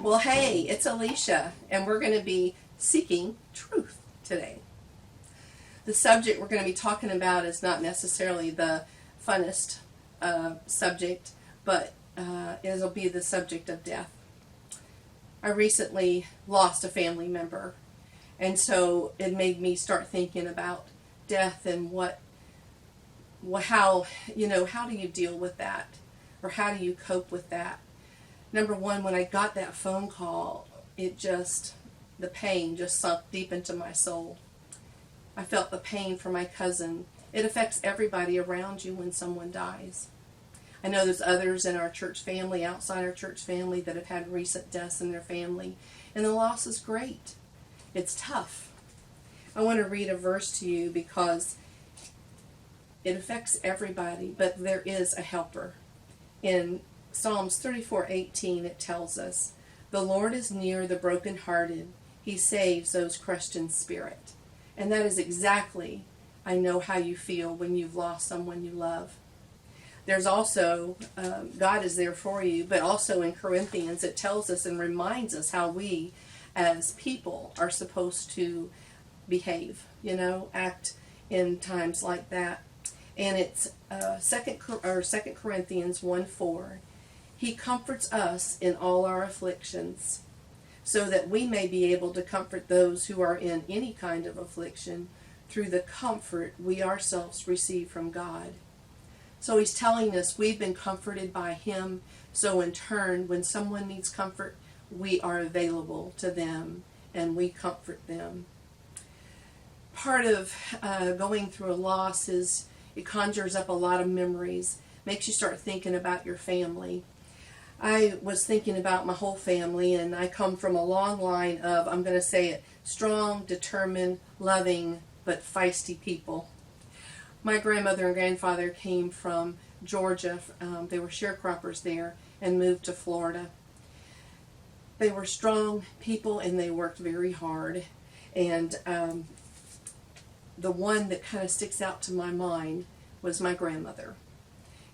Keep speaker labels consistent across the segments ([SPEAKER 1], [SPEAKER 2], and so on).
[SPEAKER 1] Well, hey, it's Elicia, and we're going to be seeking truth today. The subject we're going to be talking about is not necessarily the funnest subject, but it'll be the subject of death. I recently lost a family member, and so it made me start thinking about death and how do you deal with that, or how do you cope with that? Number one, when I got that phone call, the pain just sunk deep into my soul. I felt the pain for my cousin. It affects everybody around you when someone dies. I know there's others in our church family, outside our church family, that have had recent deaths in their family, and the loss is great. It's tough. I want to read a verse to you because it affects everybody, but there is a helper. In Psalms 34:18, it tells us, "The Lord is near the brokenhearted. He saves those crushed in spirit." And that is exactly, I know how you feel when you've lost someone you love. There's also, God is there for you, but also in Corinthians it tells us and reminds us how we as people are supposed to behave, act in times like that. And it's 2 Corinthians 1:4. He comforts us in all our afflictions, so that we may be able to comfort those who are in any kind of affliction through the comfort we ourselves receive from God. So he's telling us we've been comforted by him, so in turn, when someone needs comfort, we are available to them and we comfort them. Part of going through a loss is it conjures up a lot of memories, makes you start thinking about your family. I was thinking about my whole family, and I come from a long line of, I'm going to say it, strong, determined, loving, but feisty people. My grandmother and grandfather came from Georgia. They were sharecroppers there and moved to Florida. They were strong people, and they worked very hard. And the one that kind of sticks out to my mind was my grandmother.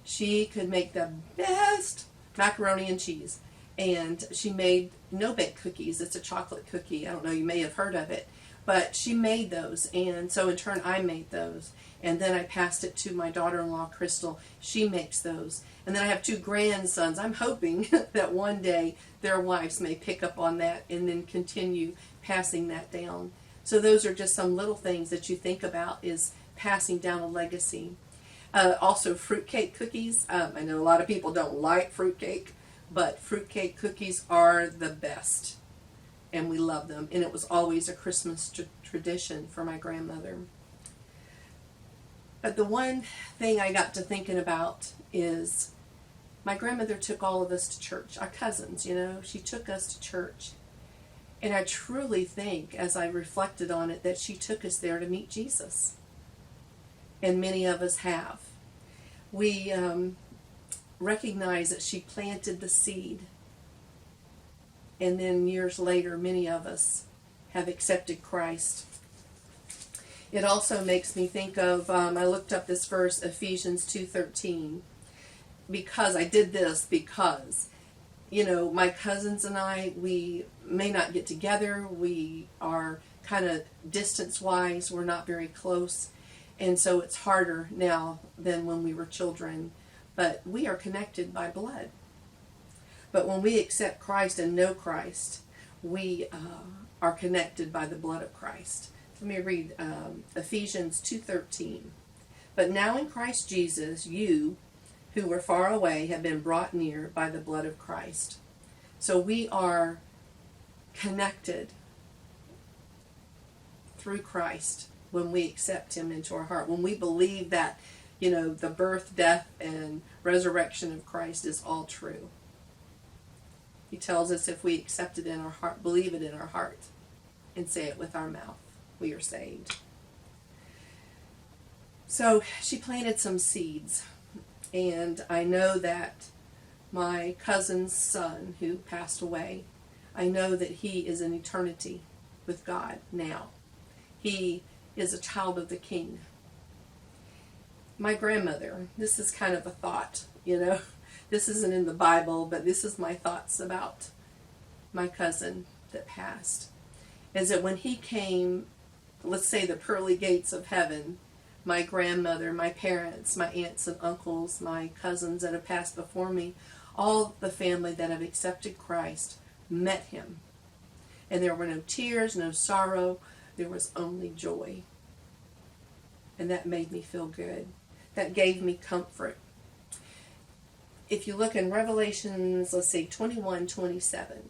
[SPEAKER 1] She could make the best macaroni and cheese, and she made no-bake cookies. It's a chocolate cookie. I don't know, you may have heard of it, but she made those, and so in turn I made those, and then I passed it to my daughter-in-law Crystal. She makes those, and then I have two grandsons. I'm hoping that one day their wives may pick up on that and then continue passing that down. So those are just some little things that you think about, is passing down a legacy. Also, fruitcake cookies. I know a lot of people don't like fruitcake, but fruitcake cookies are the best, and we love them. And it was always a Christmas tradition for my grandmother. But the one thing I got to thinking about is my grandmother took all of us to church, our cousins, she took us to church. And I truly think, as I reflected on it, that she took us there to meet Jesus. And many of us have. We recognize that she planted the seed. And then years later, many of us have accepted Christ. It also makes me think of, I looked up this verse, Ephesians 2:13. Because my cousins and I, we may not get together. We are kind of distance-wise. We're not very close. And so it's harder now than when we were children. But we are connected by blood. But when we accept Christ and know Christ, we are connected by the blood of Christ. Let me read Ephesians 2:13. "But now in Christ Jesus, you who were far away have been brought near by the blood of Christ." So we are connected through Christ when we accept him into our heart. When we believe that, the birth, death, and resurrection of Christ is all true. He tells us if we accept it in our heart, believe it in our heart, and say it with our mouth, we are saved. So she planted some seeds. And I know that my cousin's son, who passed away, I know that he is in eternity with God now. He is a child of the King. My grandmother, this is kind of a thought, This isn't in the Bible, but this is my thoughts about my cousin that passed, is that when he came, let's say the pearly gates of heaven, my grandmother, my parents, my aunts and uncles, my cousins that have passed before me, all the family that have accepted Christ met him. And there were no tears, no sorrow, there was only joy. And that made me feel good. That gave me comfort. If you look in Revelations, let's see, 21:27,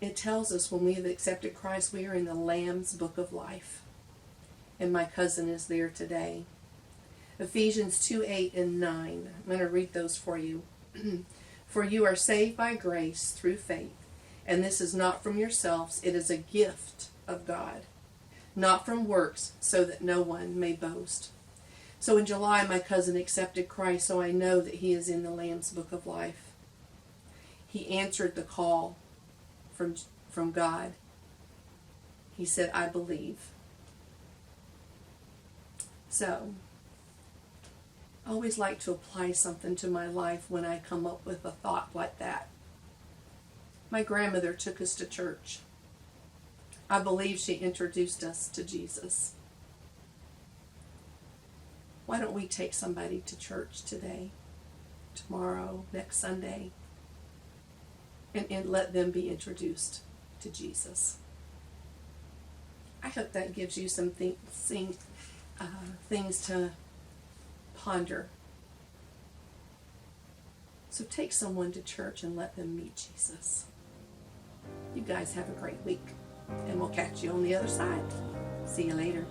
[SPEAKER 1] it tells us when we have accepted Christ, we are in the Lamb's book of life. And my cousin is there today. Ephesians 2:8 and 9. I'm going to read those for you. For you are saved by grace through faith, and this is not from yourselves, it is a gift of God, not from works, so that no one may boast. So in July, my cousin accepted Christ, so I know that he is in the Lamb's book of life. He answered the call from God. He said, I believe. So, I always like to apply something to my life when I come up with a thought like that. My grandmother took us to church. I believe she introduced us to Jesus. Why don't we take somebody to church today, tomorrow, next Sunday, and let them be introduced to Jesus? I hope that gives you some things to ponder. So take someone to church and let them meet Jesus. You guys have a great week, and we'll catch you on the other side. See you later.